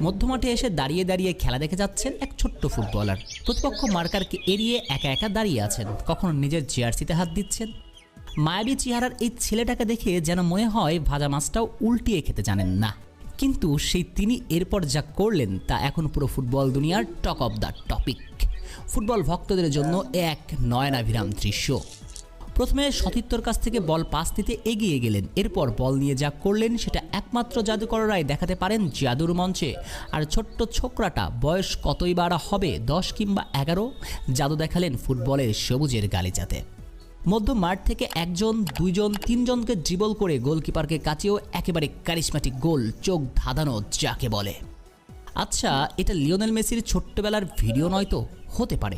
মধ্যমাঠে এসে দাঁড়িয়ে দাঁড়িয়ে খেলা দেখে যাচ্ছেন এক ছোট্ট ফুটবলার। প্রতিপক্ষ মার্কারকে এড়িয়ে একা একা দাঁড়িয়ে আছেন, কখনো নিজের জার্সিতে হাত দিচ্ছেন। মায়াবী চেহারার এই ছেলেটাকে দেখে যেন মনে হয় ভাজা মাছটাও উল্টিয়ে খেতে জানেন না। কিন্তু সেই তিনি এরপর যা করলেন তা এখন পুরো ফুটবল দুনিয়ার talk of the topic. Football ভক্তদের জন্য এক নয়নাভিরাম দৃশ্য। প্রথমে সতীর্থর কাছ থেকে বল পাস দিতে এগিয়ে গেলেন, এরপর বল নিয়ে যা করলেন সেটা একমাত্র জাদুকররাই দেখাতে পারেন জাদুর মঞ্চে। আর ছোট্ট ছোকরাটা বয়স কতই বাড়া হবে, 10 কিংবা 11, জাদু দেখালেন ফুটবলের সবুজের গালিচাতে। মধ্য মাঠ থেকে একজন, দুইজন, তিনজনকে ড্রিবল করে গোলকিপারকে কাটিয়েও একেবারে কারিশমাটিক গোল, চোখ ধাঁধানো যাকে বলে। আচ্ছা, এটা লিওনেল মেসির ছোট্টবেলার ভিডিও নয় তো? হতে পারে,